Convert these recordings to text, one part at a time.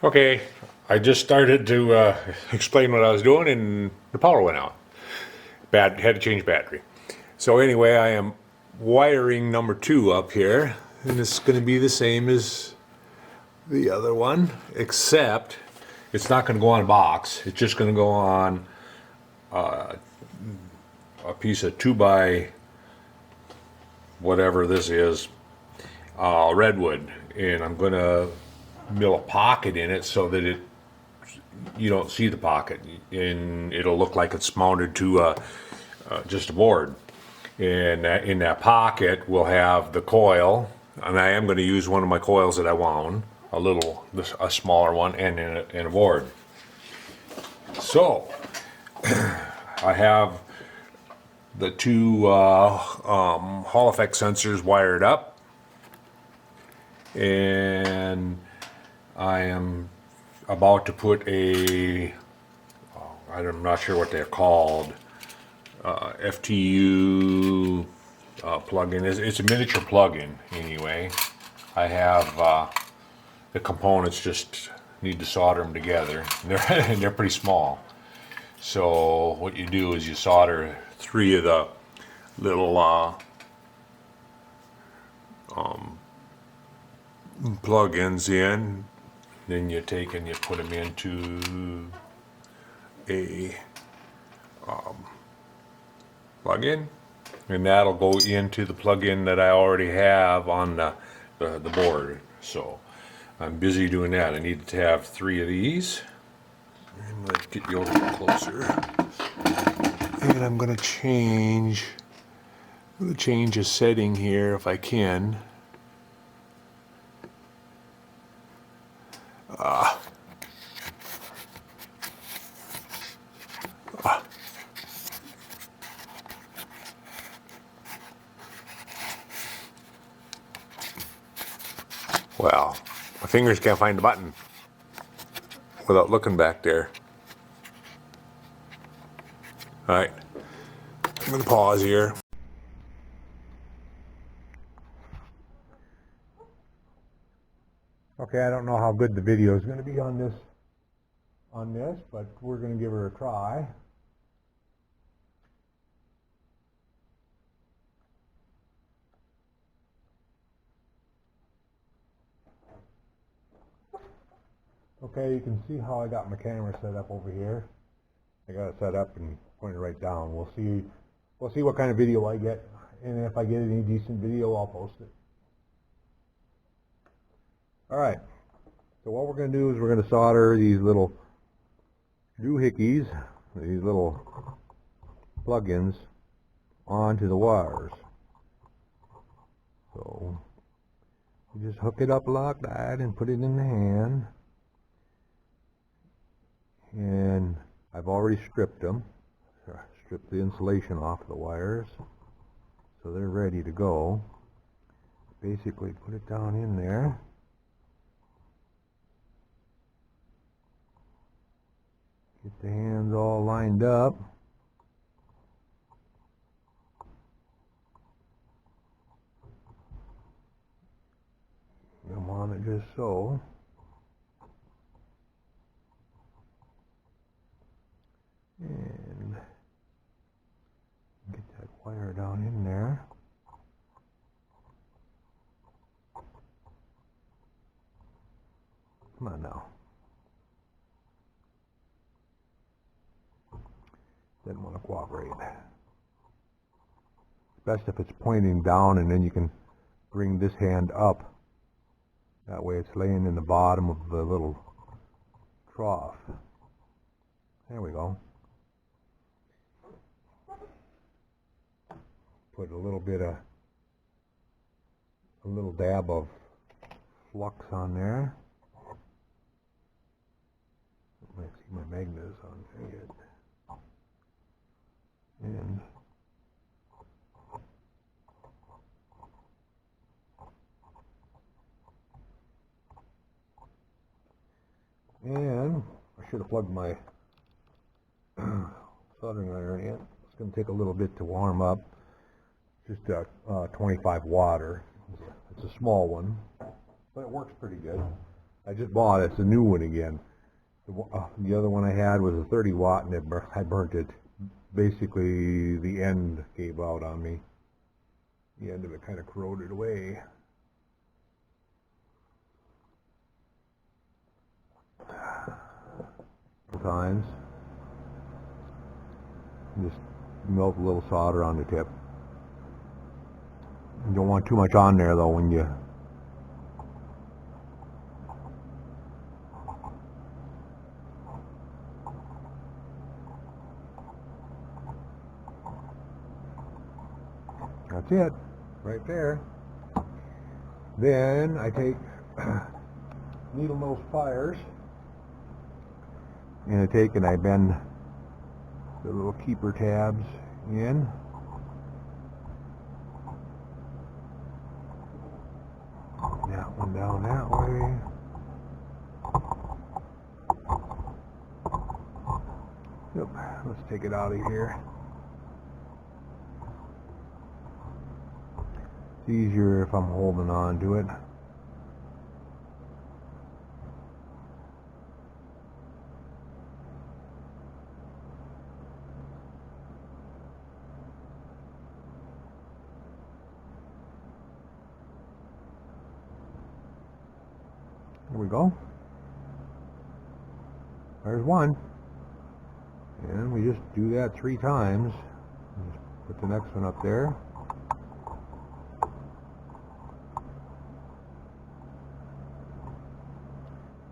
Okay, I just started to explain what I was doing and the power went out. Had to change battery. So anyway, I am wiring number 2 up here, and it's going to be the same as the other one, except it's not going to go on a box. It's just going to go on a piece of 2 by whatever this is, redwood, and I'm going to mill a pocket in it so that you don't see the pocket, and it'll look like it's mounted to just a board. And in that pocket, we'll have the coil, and I am going to use one of my coils that I wound, a smaller one, and in a board. So I have the 2 Hall effect sensors wired up, and I am about to put I'm not sure what they're called, FTU plug-in. It's a miniature plug-in anyway. I have the components, just need to solder them together. They're pretty small. So what you do is you solder 3 of the little plug-ins in. Then you take and you put them into a plug-in, and that'll go into the plug-in that I already have on the board. So I'm busy doing that. I need to have 3 of these. And let's get you a little closer. And I'm going to change a setting here if I can. Well, my fingers can't find the button without looking back there. All right, I'm going to pause here. Okay, I don't know how good the video is going to be on this, but we're going to give her a try. Okay, you can see how I got my camera set up over here. I got it set up and pointed right down. We'll see what kind of video I get, and if I get any decent video, I'll post it. All right. So what we're going to do is we're going to solder these little doohickeys, these little plug-ins, onto the wires. So you just hook it up like that and put it in the hand. And I've already stripped them. Stripped the insulation off the wires, so they're ready to go. Basically put it down in there. Get the hands all lined up. I'm on it just so. And get that wire down in there. Come on now. Didn't want to cooperate. It's best if it's pointing down, and then you can bring this hand up. That way it's laying in the bottom of the little trough. There we go. Put a little dab of flux on there. I see my magnet is on there yet. And I should have plugged my soldering iron in. It's going to take a little bit to warm up. Just a 25 water. It's a small one, but it works pretty good. I just bought it. It's a new one again. The other one I had was a 30 watt, and I burnt it. Basically, the end gave out on me. The end of it kind of corroded away. Times. Just melt a little solder on the tip. You don't want too much on there though when you that's it right there. Then I take needle nose pliers and I bend the little keeper tabs in. That one down that way. Yep, let's take it out of here. It's easier if I'm holding on to it. There we go. There's one. And we just do that 3 times. Just put the next one up there.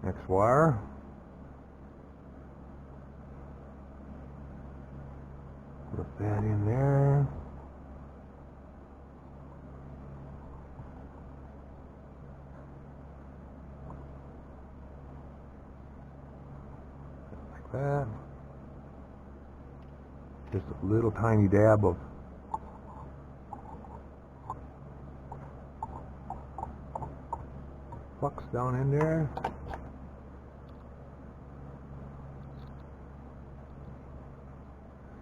Next wire. Put that in there. Like that. Just a little tiny dab of flux down in there.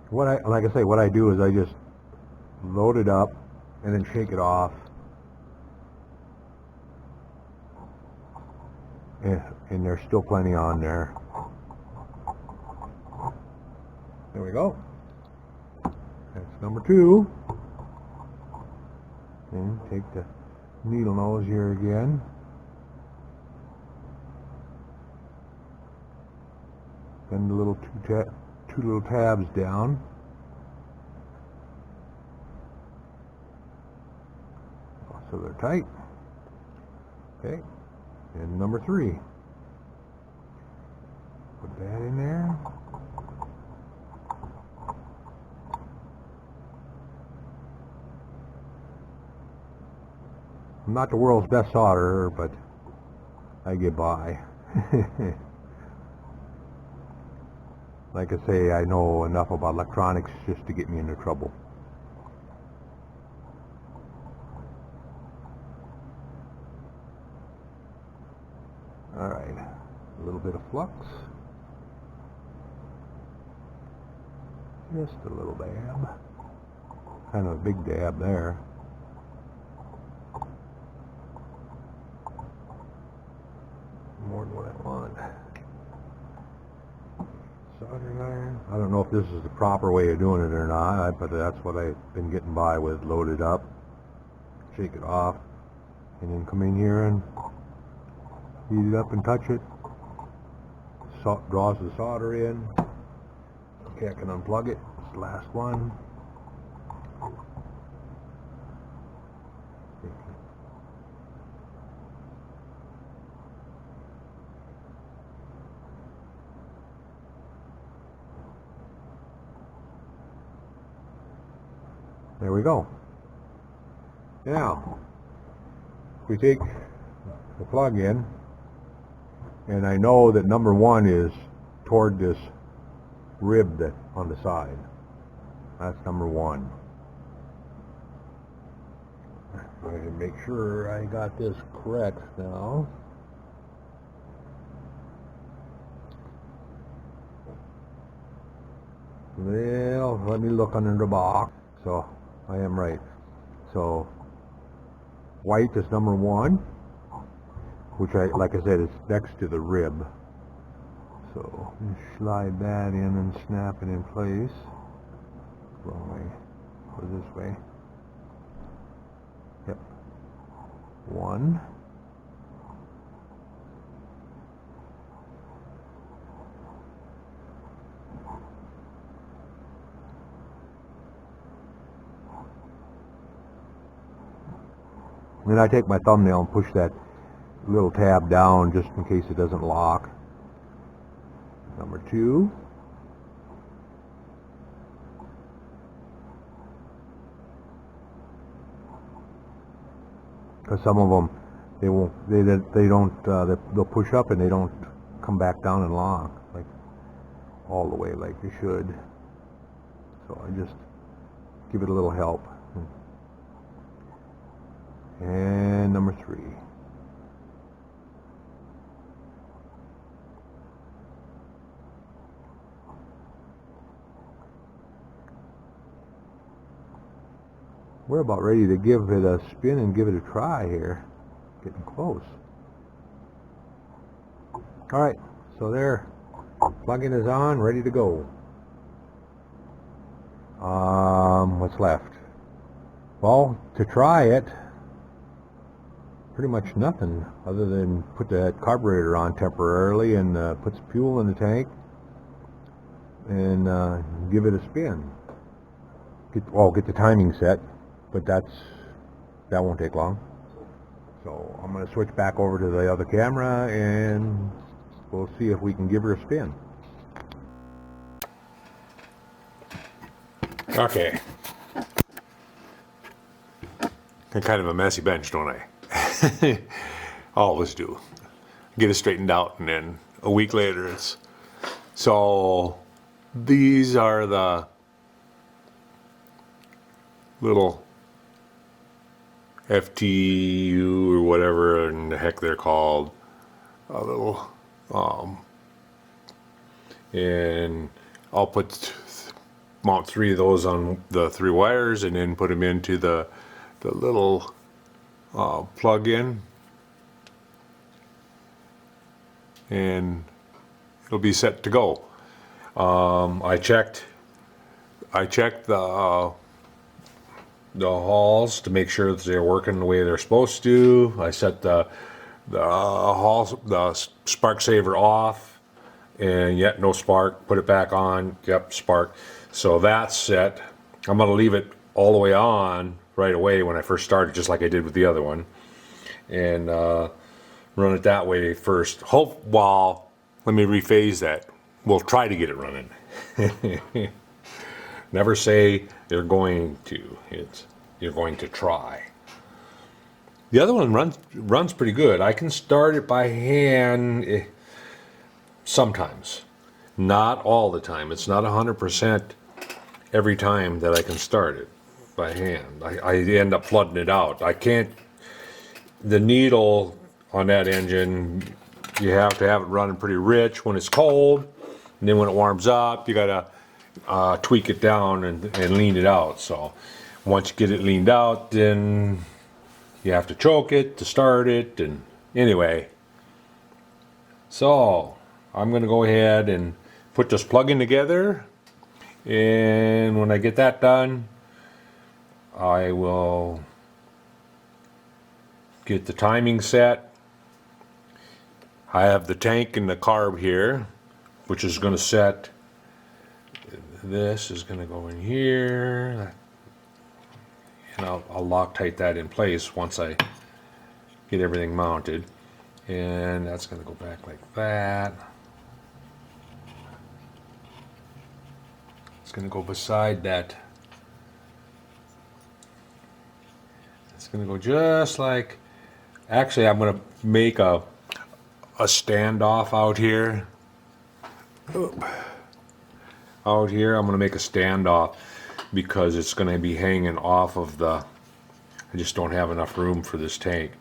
Like I say, what I do is I just load it up and then shake it off. And there's still plenty on there. There we go. That's number 2. And take the needle nose here again. Bend the little two little tabs down. So they're tight. Okay. And number 3. Put that in there. I'm not the world's best solderer, but I get by. Like I say, I know enough about electronics just to get me into trouble. Alright, a little bit of flux. Just a little dab. Kind of a big dab there. More than what I want. Soldering iron. I don't know if this is the proper way of doing it or not, but that's what I've been getting by with. Load it up, shake it off, and then come in here and heat it up and touch it. Draws the solder in. Okay, I can unplug it. It's the last one. There we go. Now, we take the plug in, and I know that number 1 is toward this rib that on the side. That's number 1. I can make sure I got this correct now. Well, let me look under the box. So I am right. So white is number 1, which like I said, is next to the rib. So you slide that in and snap it in place. Wrong way. Or this way. Yep. One. Then I take my thumbnail and push that little tab down just in case it doesn't lock. Number 2. Because some of them, they'll push up and they don't come back down and lock like all the way like they should. So I just give it a little help. And number 3. We're about ready to give it a spin and give it a try here. Getting close. Alright, so there. Plug-in is on, ready to go. What's left? Well, to try it, pretty much nothing other than put that carburetor on temporarily and put some fuel in the tank and give it a spin. Get the timing set, but that won't take long. So I'm going to switch back over to the other camera and we'll see if we can give her a spin. Okay. Got kind of a messy bench, don't I? Always do. Get it straightened out, and then a week later it's... So these are the little FTU or whatever in the heck they're called. A little and I'll mount 3 of those on the 3 wires and then put them into the little plug-in, and it'll be set to go. I checked the hulls to make sure that they're working the way they're supposed to. I set the spark saver off, and yet no spark. Put it back on. Yep, spark. So that's set. I'm going to leave it all the way on right away when I first started, just like I did with the other one, and run it that way first. Let me rephase that. We'll try to get it running. Never say you're going to. You're going to try. The other one runs pretty good. I can start it by hand sometimes, not all the time. It's not 100% every time that I can start it by hand. I end up flooding it out. I can't. The needle on that engine, you have to have it running pretty rich when it's cold, and then when it warms up, you gotta tweak it down and lean it out. So once you get it leaned out, then you have to choke it to start it. And anyway, so I'm gonna go ahead and put this plug-in together, and when I get that done, I will get the timing set. I have the tank and the carb here, which is going to set. This is going to go in here, and I'll Loctite that in place once I get everything mounted, and that's going to go back like that. It's going to go beside that. It's going to go just like... Actually, I'm going to make a standoff out here. Out here, I'm going to make a standoff because it's going to be hanging off of the... I just don't have enough room for this tank.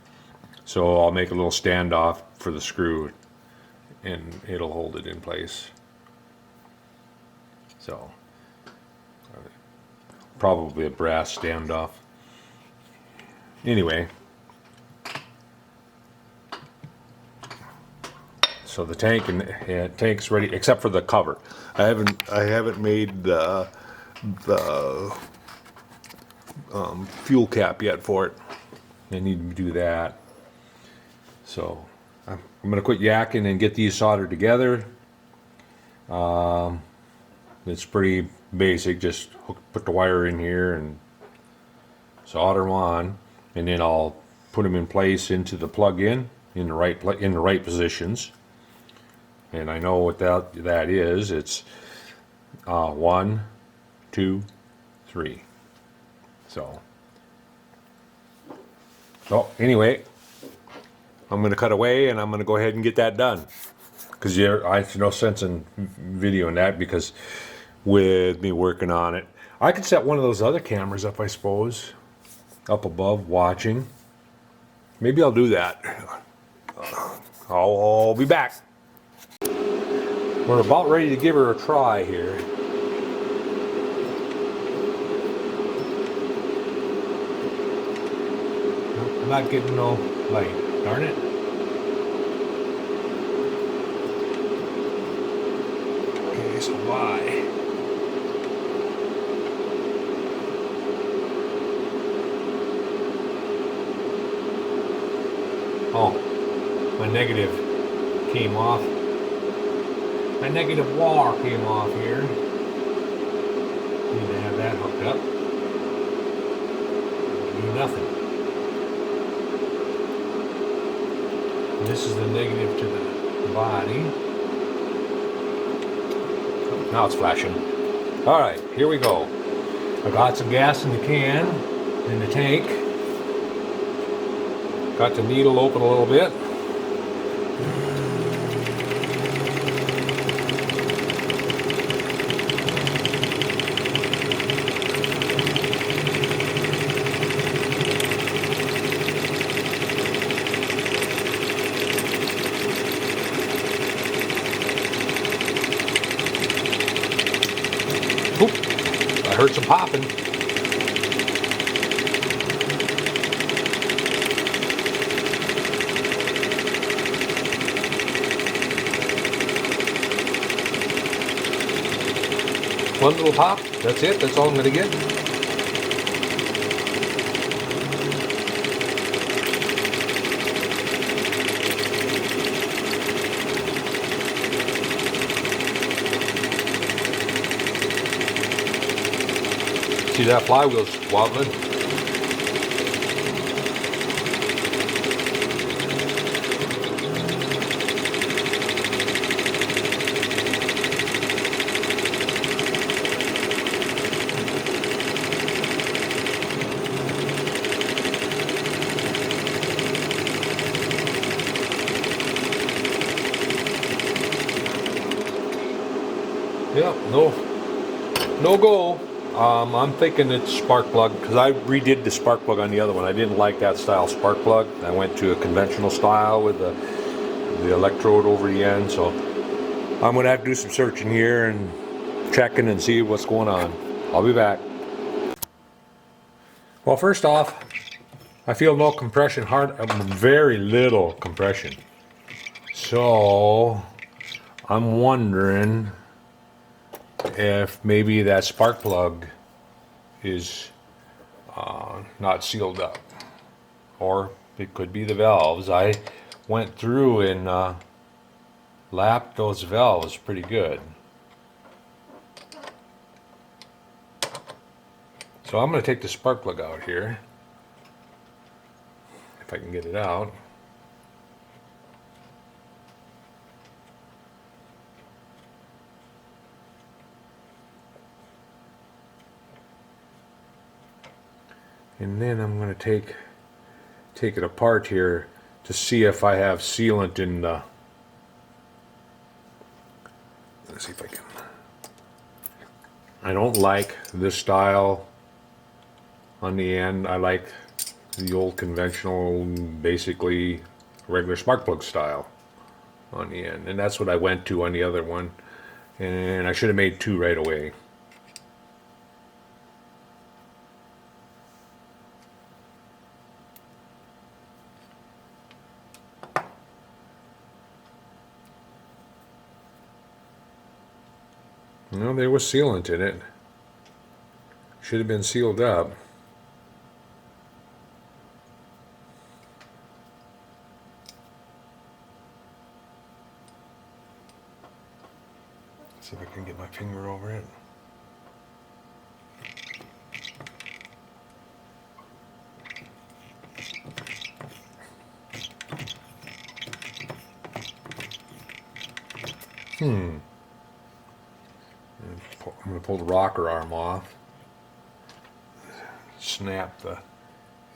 So I'll make a little standoff for the screw, and it'll hold it in place. So, probably a brass standoff. So the tank and tank's ready, except for the cover. I haven't made the fuel cap yet for it. I need to do that. So I'm gonna quit yakking and get these soldered together. It's pretty basic. Just put the wire in here and solder them on, and then I'll put them in place into the plug-in in the right positions. And I know what that is. It's 1, 2, 3. So anyway, I'm going to cut away and I'm going to go ahead and get that done. Because I have no sense in videoing that, because with me working on it, I could set one of those other cameras up, I suppose, up above watching. Maybe I'll do that. I'll be back. We're about ready to give her a try here. I'm not getting no light. Darn it. Okay, so why? Oh, my negative came off. My negative wire came off here. Need to have that hooked up. Do nothing. And this is the negative to the body. Now it's flashing. Alright, here we go. I got some gas in the can, in the tank. Got the needle open a little bit. Oop, I heard some popping. One little pop, that's it, that's all I'm going to get. See that flywheel's wobbling? Yeah, no go. I'm thinking it's spark plug, because I redid the spark plug on the other one. I didn't like that style spark plug. I went to a conventional style with the electrode over the end. So I'm going to have to do some searching here and checking and see what's going on. I'll be back. Well, first off, I feel no compression, very little compression. So I'm wondering if maybe that spark plug is not sealed up, or it could be the valves. I went through and lapped those valves pretty good. So I'm going to take the spark plug out here, if I can get it out. And then I'm going to take it apart here to see if I have sealant in the... Let's see if I can... I don't like this style on the end. I like the old conventional, basically regular spark plug style on the end. And that's what I went to on the other one. And I should have made two right away. No, there was sealant in it. Should have been sealed up. See if I can get my finger over it. I'm going to pull the rocker arm off. Snap the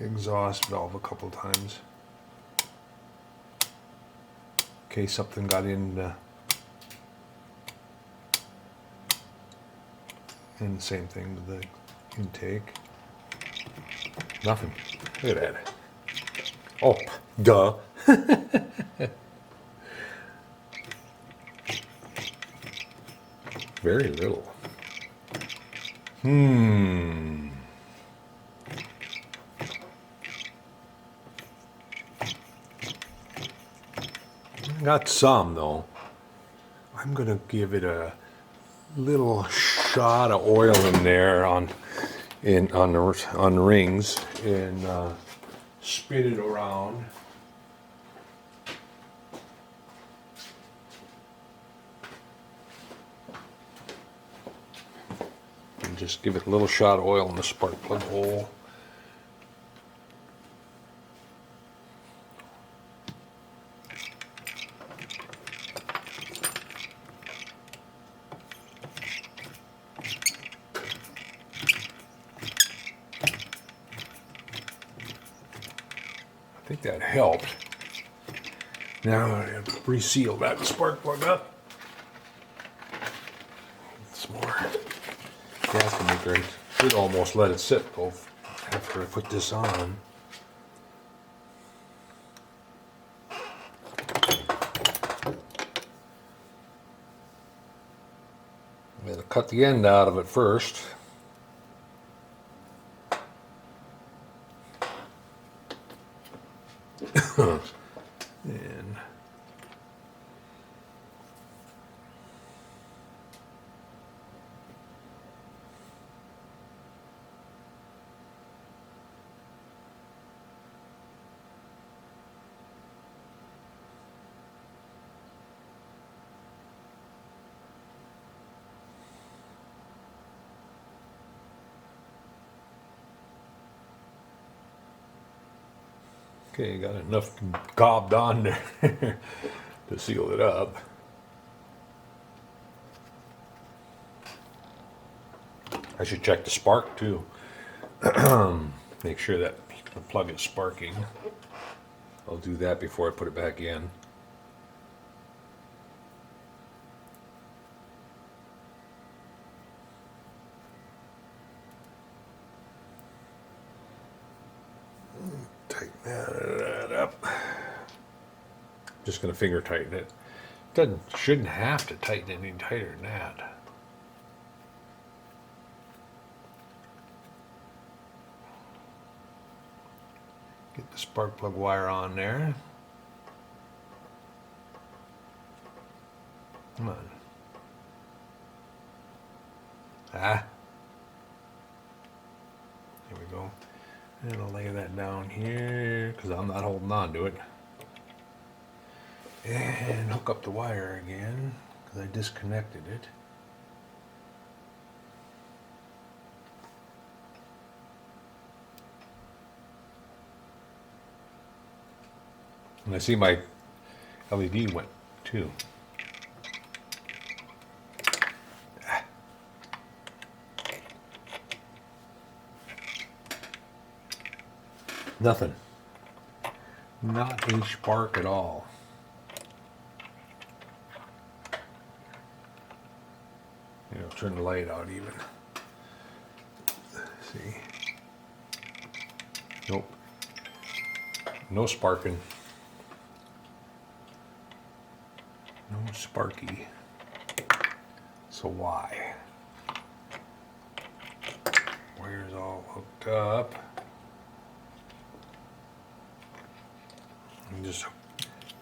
exhaust valve a couple times. In case something got in the same thing with the intake. Nothing. Look at that. Oh, duh. Very little. Got some though. I'm gonna give it a little shot of oil in there on the rings and spin it around. And just give it a little shot of oil in the spark plug hole. I think that helped. Now I have to reseal that spark plug up. Some more gas maker. I should almost let it sit though after I put this on. I'm going to cut the end out of it first. And okay, got enough gobbed on there to seal it up. I should check the spark too. Make sure that the plug is sparking. I'll do that before I put it back in. Tighten that up. Just gonna finger tighten it. Shouldn't have to tighten it any tighter than that. Get the spark plug wire on there. Come on. Ah. Here we go. And I'll lay that down here because I'm not holding on to it. And hook up the wire again because I disconnected it. And I see my LED went too. Nothing. Not a spark at all. You know, turn the light out even. Let's see. Nope. No sparking. No sparky. So why? Wire's all hooked up. And just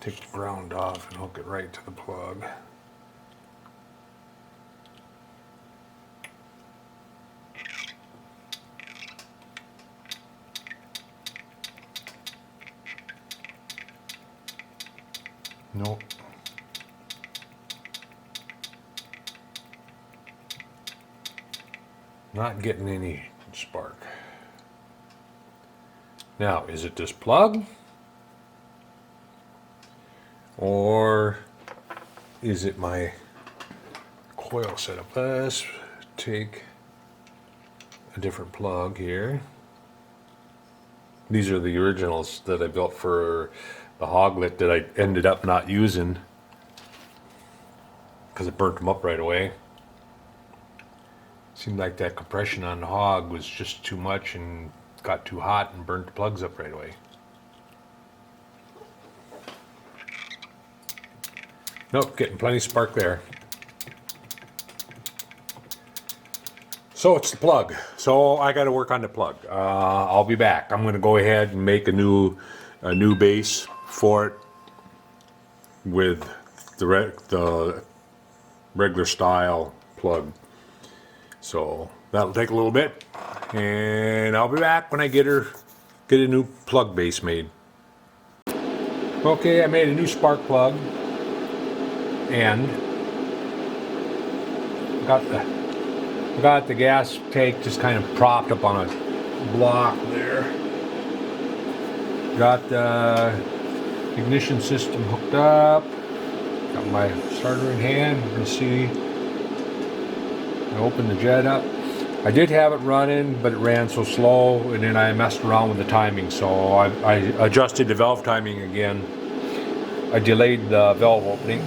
take the ground off and hook it right to the plug. Nope. Not getting any spark. Now, is it this plug? Or is it my coil setup? Let's take a different plug here. These are the originals that I built for the hoglet that I ended up not using because it burnt them up right away. Seemed like that compression on the hog was just too much and got too hot and burnt the plugs up right away. Nope, getting plenty of spark there. So it's the plug. So I got to work on the plug. I'll be back. I'm going to go ahead and make a new base for it with the regular style plug. So that'll take a little bit, and I'll be back when I get a new plug base made. Okay, I made a new spark plug and got the gas tank just kind of propped up on a block there. Got the ignition system hooked up. Got my starter in hand. You can see I opened the jet up. I did have it running, but it ran so slow, and then I messed around with the timing, so I adjusted the valve timing again. I delayed the valve opening.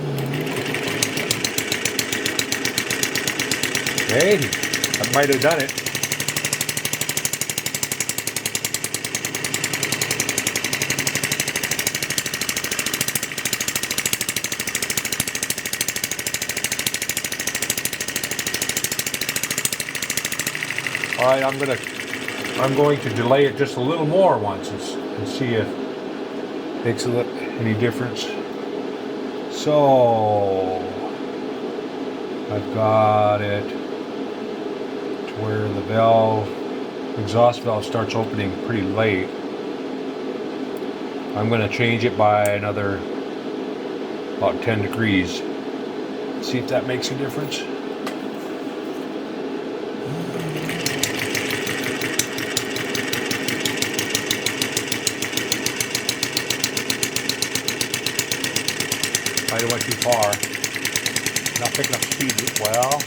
Hey, that might have done it. All right, I'm going to delay it just a little more once and see if it makes any difference. So I've got it to where the exhaust valve starts opening pretty late. I'm going to change it by another about 10 degrees. See if that makes a difference. Might have went too far. Not picking up speed well.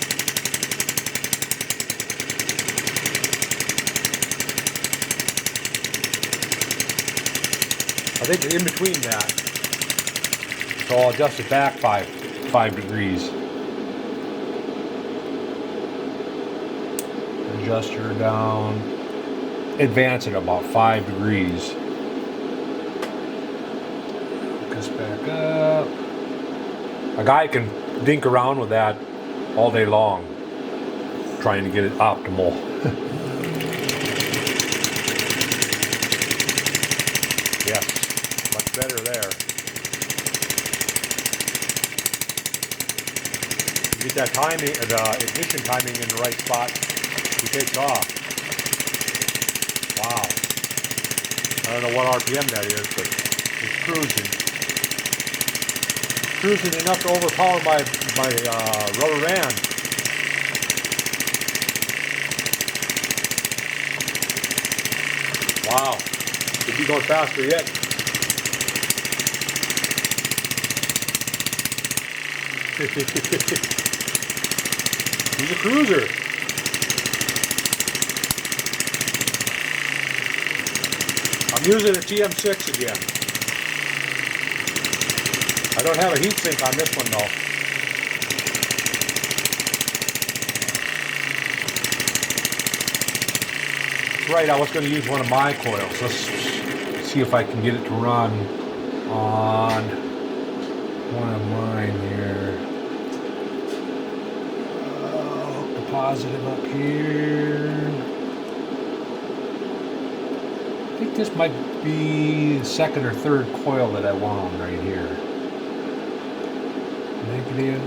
I think in between that. So I'll adjust it back 5 degrees. Adjust her down. Advance it about 5 degrees. Focus back up. A guy can dink around with that all day long, trying to get it optimal. Yes, much better there. You get that timing, the ignition timing in the right spot, he takes off. Wow. I don't know what RPM that is, but it's cruising. Cruising enough to overpower my rubber band. Wow, could be going faster yet. He's a cruiser. I'm using a TM6 again. I don't have a heat sink on this one though. Right, I was going to use one of my coils. Let's see if I can get it to run on one of mine here. Hook the positive up here. I think this might be the second or third coil that I wound right here. Negative.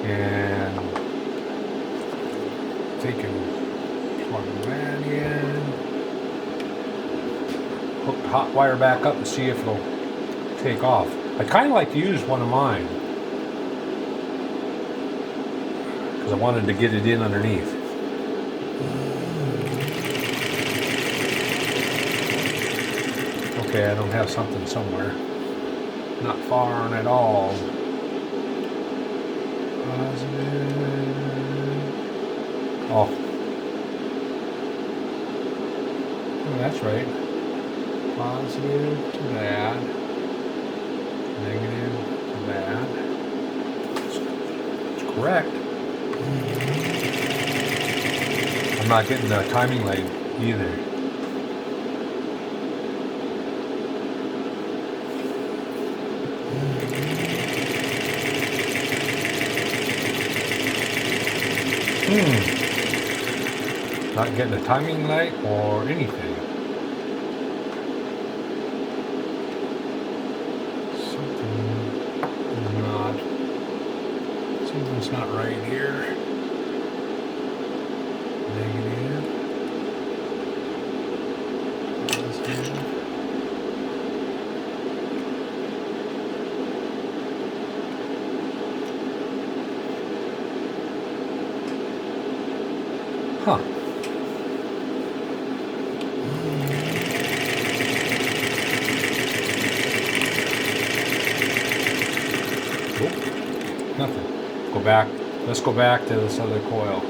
And taking plug that in. hot wire back up to see if it'll take off. I'd kind of like to use one of mine because I wanted to get it in underneath. Okay, I don't have something somewhere. Not far on at all. Positive. Oh, that's right. Positive to that. Negative to that. It's correct. I'm not getting the timing light either. Not getting a timing light or anything. Something's not right here. Negative. Positive. Huh. Nothing. Go back. Let's go back to this other coil.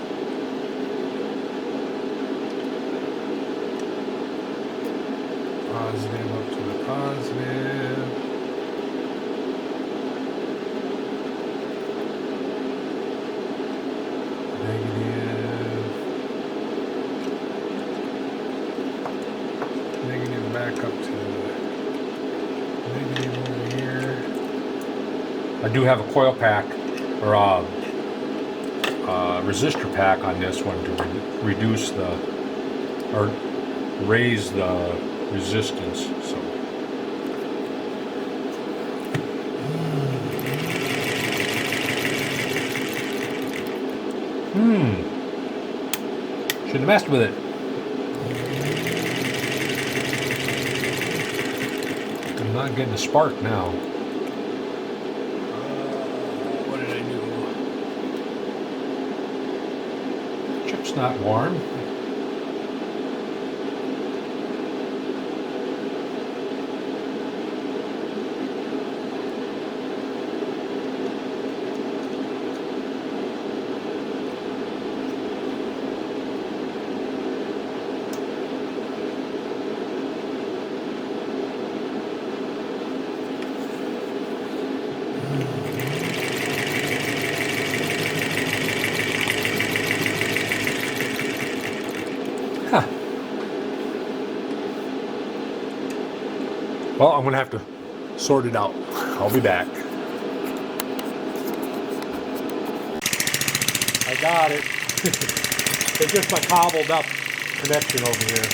Positive up to the positive. Negative. Negative back up to the negative over here. I do have a coil pack or a resistor pack on this one to reduce the or raise the resistance. So shouldn't have messed with it. I'm not getting a spark now. Chip's not warm. Huh. Well, I'm gonna have to sort it out. I'll be back. I got it. It's just a cobbled up connection over here.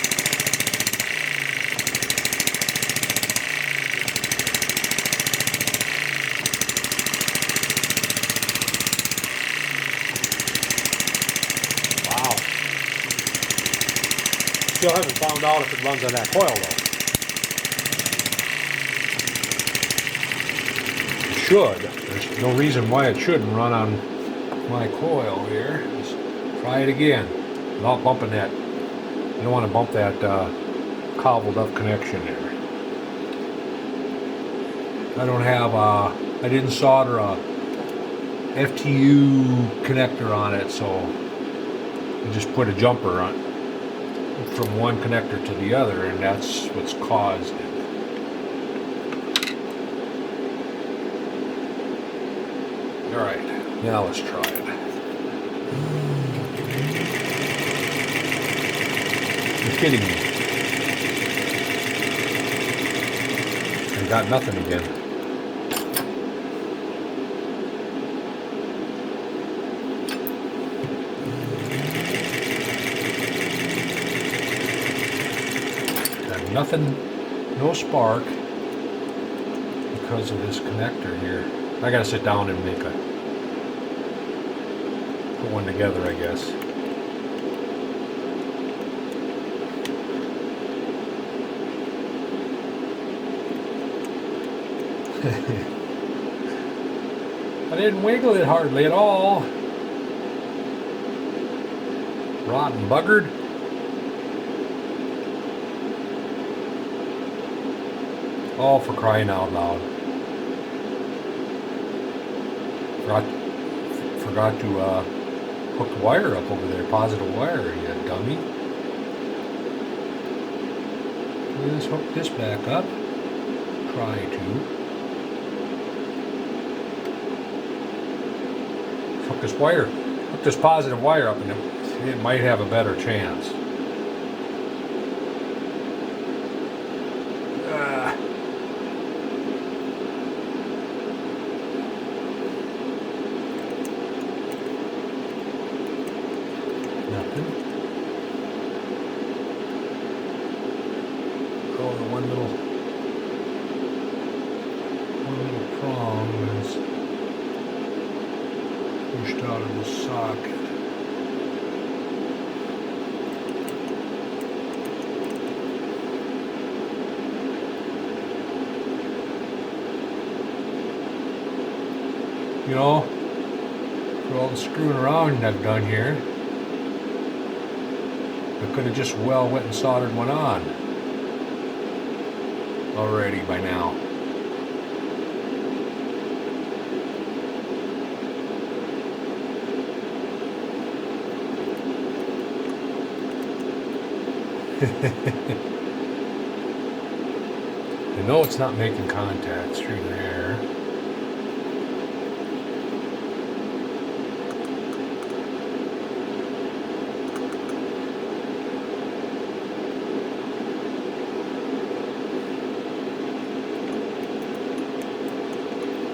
Wow. Still haven't found out if it runs on that coil though. It should. There's no reason why it shouldn't run on my coil here. Let's try it again without bumping that. You don't want to bump that cobbled up connection there. I don't have I didn't solder a FTU connector on it, so I just put a jumper on from one connector to the other, and that's what's caused it. Alright, now let's try it. You're kidding me. I got nothing again. Got nothing, no spark because of this connector here. I gotta sit down and put one together, I guess. I didn't wiggle it hardly at all. Rotten buggered. Oh, for crying out loud. Forgot to hook the wire up over there, positive wire, you dummy. Let's hook this back up. Try to. Hook this positive wire up, and it might have a better chance. Nothing. Oh, the one little prong is pushed out of the socket. You know, for all the screwing around I've done here, I could have just well went and soldered one on already by now. I know it's not making contact through there.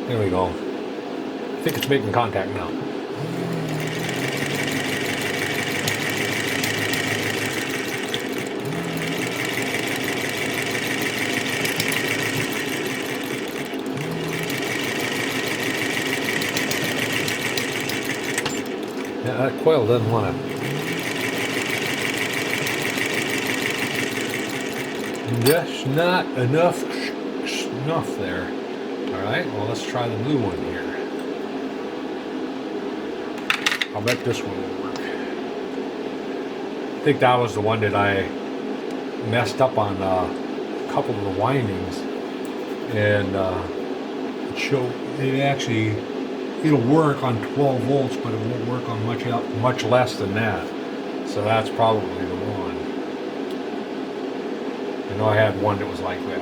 There we go. I think it's making contact now. Yeah, that coil doesn't want to. Just not enough snuff there. Alright, well, let's try the new one here. I'll bet this one will work. I think that was the one that I messed up on a couple of the windings. And it'll work on 12 volts, but it won't work on much less than that. So that's probably the one. I know I had one that was like that.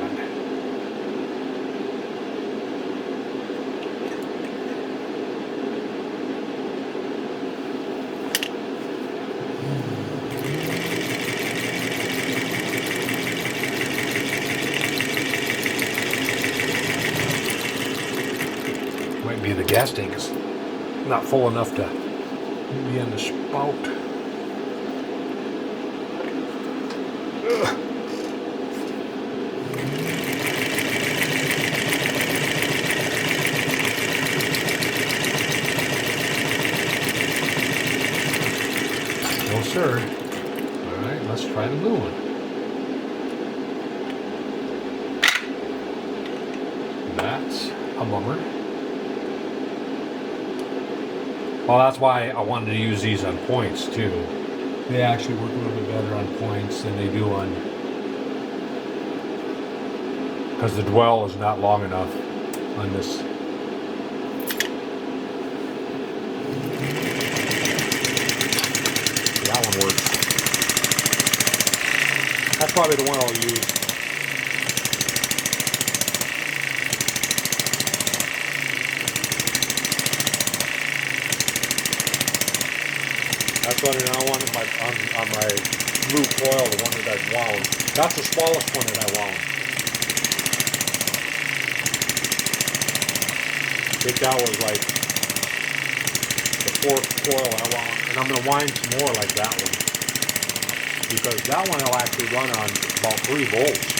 Might be the gas tank is not full enough to be in the spout. Ugh. No sir. Alright, let's try the blue one. That's a bummer. Well, that's why I wanted to use these on points too. They actually work a little bit better on points than they do on, because the dwell is not long enough on this. That one works. That's probably the one I'll use. That's what I wanted on my blue coil, the one that I've wound. That's the smallest one that I wound. I think that was like the 4th coil I wound. And I'm going to wind some more like that one. Because that one will actually run on about 3 volts.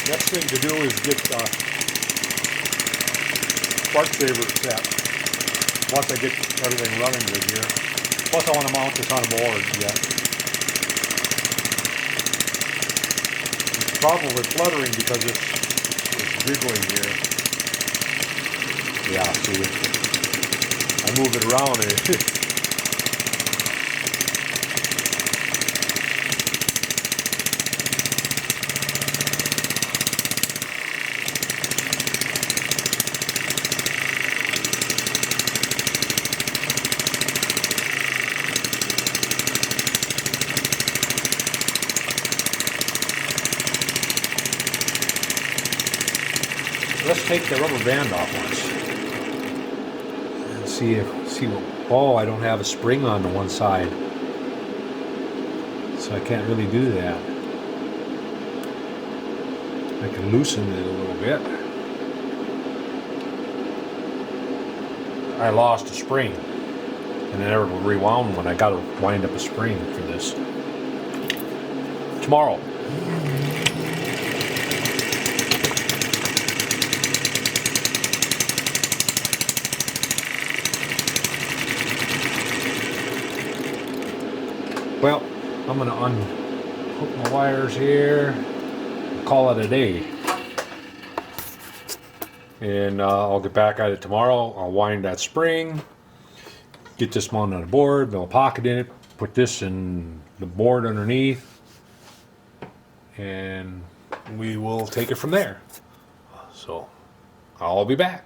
Next thing to do is get spark saver set. Once I get everything running good here. Plus I want to mount this on a board yet. It's probably fluttering because it's jiggling here. Yeah, see, I move it around and let's take the rubber band off once. And see what, oh, I don't have a spring on the one side. So I can't really do that. I can loosen it a little bit. I lost a spring. And I never rewound one. I gotta wind up a spring for this. Tomorrow. Well, I'm going to unhook my wires here and call it a day. And I'll get back at it tomorrow. I'll wind that spring, get this mounted on the board, build a pocket in it, put this in the board underneath, and we will take it from there. So I'll be back.